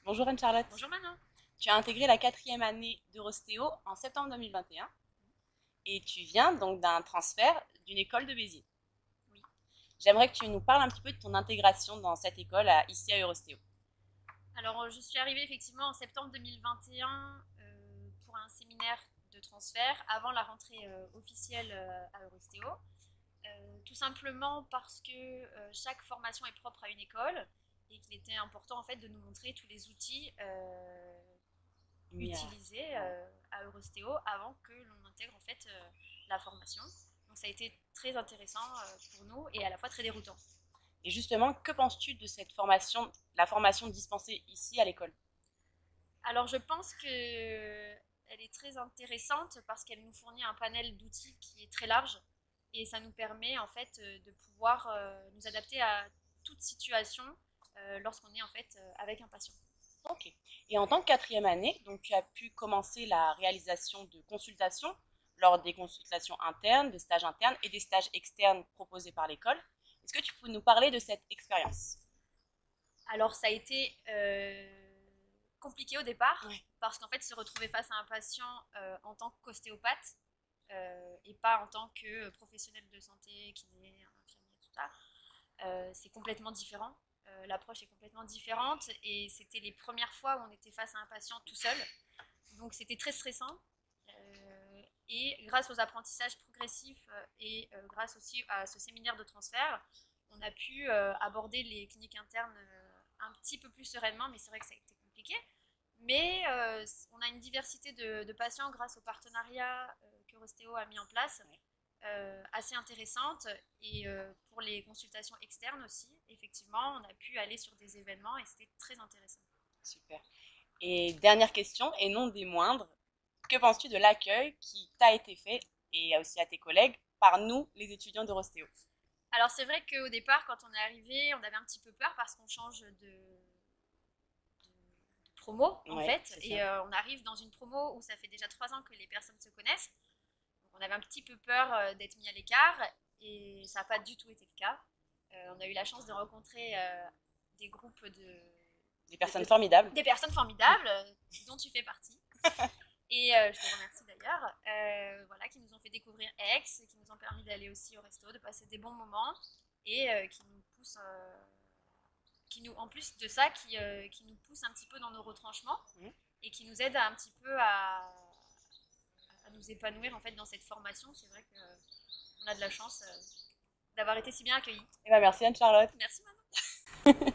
Bonjour Anne-Charlotte. Bonjour Manon. Tu as intégré la 4e année d'Eurostéo en septembre 2021 et tu viens donc d'un transfert d'une école de Béziers. Oui. J'aimerais que tu nous parles un petit peu de ton intégration dans cette école ici à Eurostéo. Alors je suis arrivée effectivement en septembre 2021 pour un séminaire de transfert avant la rentrée officielle à Eurostéo. Tout simplement parce que chaque formation est propre à une école et qu'il était important en fait de nous montrer tous les outils utilisés à Eurostéo avant que l'on intègre en fait la formation. Donc ça a été très intéressant pour nous et à la fois très déroutant. Et justement, que penses-tu de cette formation, la formation dispensée ici à l'école? Alors je pense que elle est très intéressante parce qu'elle nous fournit un panel d'outils qui est très large et ça nous permet en fait de pouvoir nous adapter à toute situation lorsqu'on est en fait avec un patient. Ok. Et en tant que 4e année, donc tu as pu commencer la réalisation de consultations lors des consultations internes, de stages internes et des stages externes proposés par l'école. Est-ce que tu peux nous parler de cette expérience? Alors ça a été compliqué au départ Ouais. parce qu'en fait se retrouver face à un patient en tant qu'ostéopathe et pas en tant que professionnel de santé, kiné, infirmier, tout ça, c'est complètement différent. L'approche est complètement différente et c'était les premières fois où on était face à un patient tout seul. Donc c'était très stressant. Et grâce aux apprentissages progressifs et grâce aussi à ce séminaire de transfert, on a pu aborder les cliniques internes un petit peu plus sereinement, mais c'est vrai que ça a été compliqué. Mais on a une diversité de patients grâce au partenariat qu'Eurostéo a mis en place, assez intéressante. Et pour les consultations externes aussi, effectivement, on a pu aller sur des événements et c'était très intéressant. Super. Et dernière question, et non des moindres, que penses-tu de l'accueil qui t'a été fait, et aussi à tes collègues, par nous, les étudiants d'Eurostéo? Alors c'est vrai qu'au départ, quand on est arrivé, on avait un petit peu peur parce qu'on change de promo en Ouais, fait. c'est Et ça. on arrive dans une promo où ça fait déjà 3 ans que les personnes se connaissent. Donc on avait un petit peu peur d'être mis à l'écart et ça n'a pas du tout été le cas. On a eu la chance de rencontrer des groupes Des personnes formidables. des personnes formidables dont tu fais partie. Et je te remercie d'ailleurs, voilà, qui nous ont fait découvrir Aix, qui nous ont permis d'aller aussi au resto, de passer des bons moments et qui nous poussent, en plus de ça, qui nous poussent un petit peu dans nos retranchements et qui nous aident un petit peu à nous épanouir en fait dans cette formation. C'est vrai qu'on a de la chance d'avoir été si bien accueillis. Eh ben, merci Anne-Charlotte. Merci Manon.